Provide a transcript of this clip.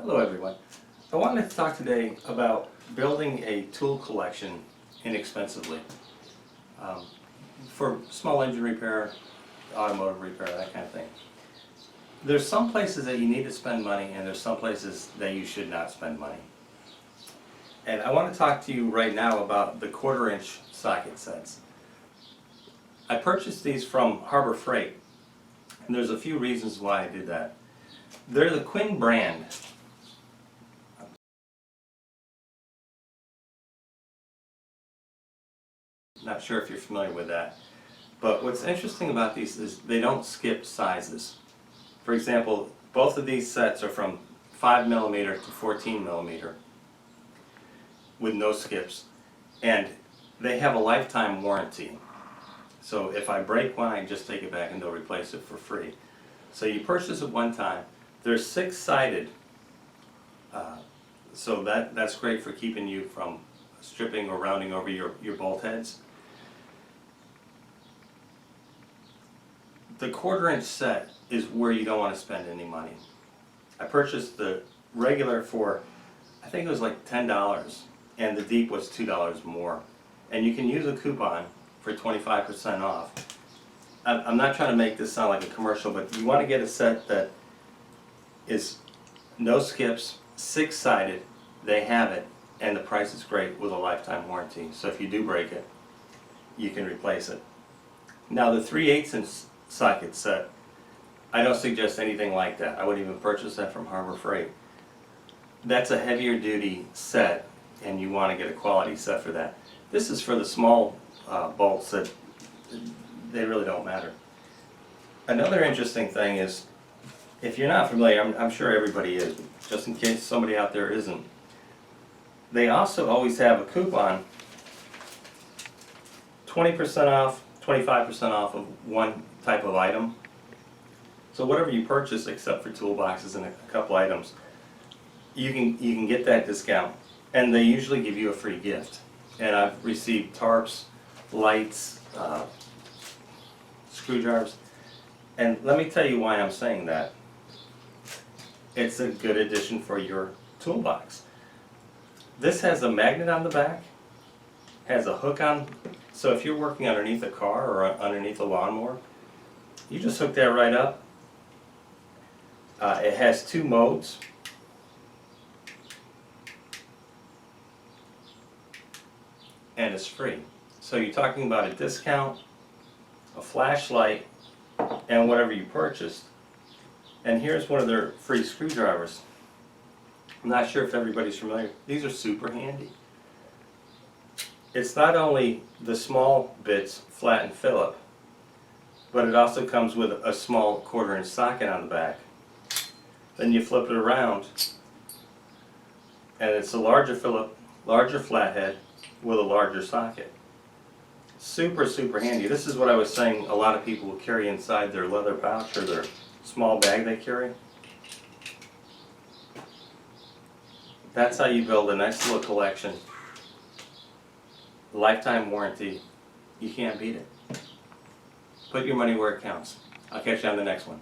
Hello everyone. I wanted to talk today about building a tool collection inexpensively for small engine repair, automotive repair, that kind of thing. There's some places that you need to spend money and there's some places that you should not spend money. And I want to talk to you right now about the 1/4-inch socket sets. I purchased these from Harbor Freight and there's a few reasons why I did that. They're the Quinn brand. Not sure if you're familiar with that. But what's interesting about these is they don't skip sizes. For example, both of these sets are from 5mm to 14mm with no skips. And they have a lifetime warranty. So if I break one, I can just take it back and they'll replace it for free. So you purchase it one time. They're 6-sided. So that's great for keeping you from stripping or rounding over your bolt heads. The 1/4-inch set is where you don't want to spend any money. I purchased the regular for, I think it was like $10, and the deep was $2 more. And you can use a coupon for 25% off. I'm not trying to make this sound like a commercial, but you want to get a set that is no skips, 6-sided, they have it, and the price is great with a lifetime warranty. So if you do break it, you can replace it. Now the 3/8-inch socket set, I don't suggest anything like that. I wouldn't even purchase that from Harbor Freight. That's a heavier duty set and you want to get a quality set for that. This is for the small bolts that they really don't matter. Another interesting thing is, if you're not familiar, I'm sure everybody is, but just in case somebody out there isn't, they also always have a coupon, 20% off, 25% off of one type of item. So whatever you purchase, except for toolboxes and a couple items, you can get that discount, and they usually give you a free gift. And I've received tarps, lights, screwdrivers, and let me tell you why I'm saying that. It's a good addition for your toolbox. This has a magnet on the back, has a hook on, so if you're working underneath a car or underneath a lawnmower, you just hook that right up. It has 2 modes. And it's free. So you're talking about a discount, a flashlight, and whatever you purchased. And here's one of their free screwdrivers. I'm not sure if everybody's familiar. These are super handy. It's not only the small bits, flat and Phillip, but it also comes with a small 1/4-inch socket on the back. Then you flip it around, and it's a larger Phillip, larger flathead with a larger socket. Super, super handy. This is what I was saying a lot of people will carry inside their leather pouch or their small bag they carry. That's how you build a nice little collection. Lifetime warranty. You can't beat it. Put your money where it counts. I'll catch you on the next one.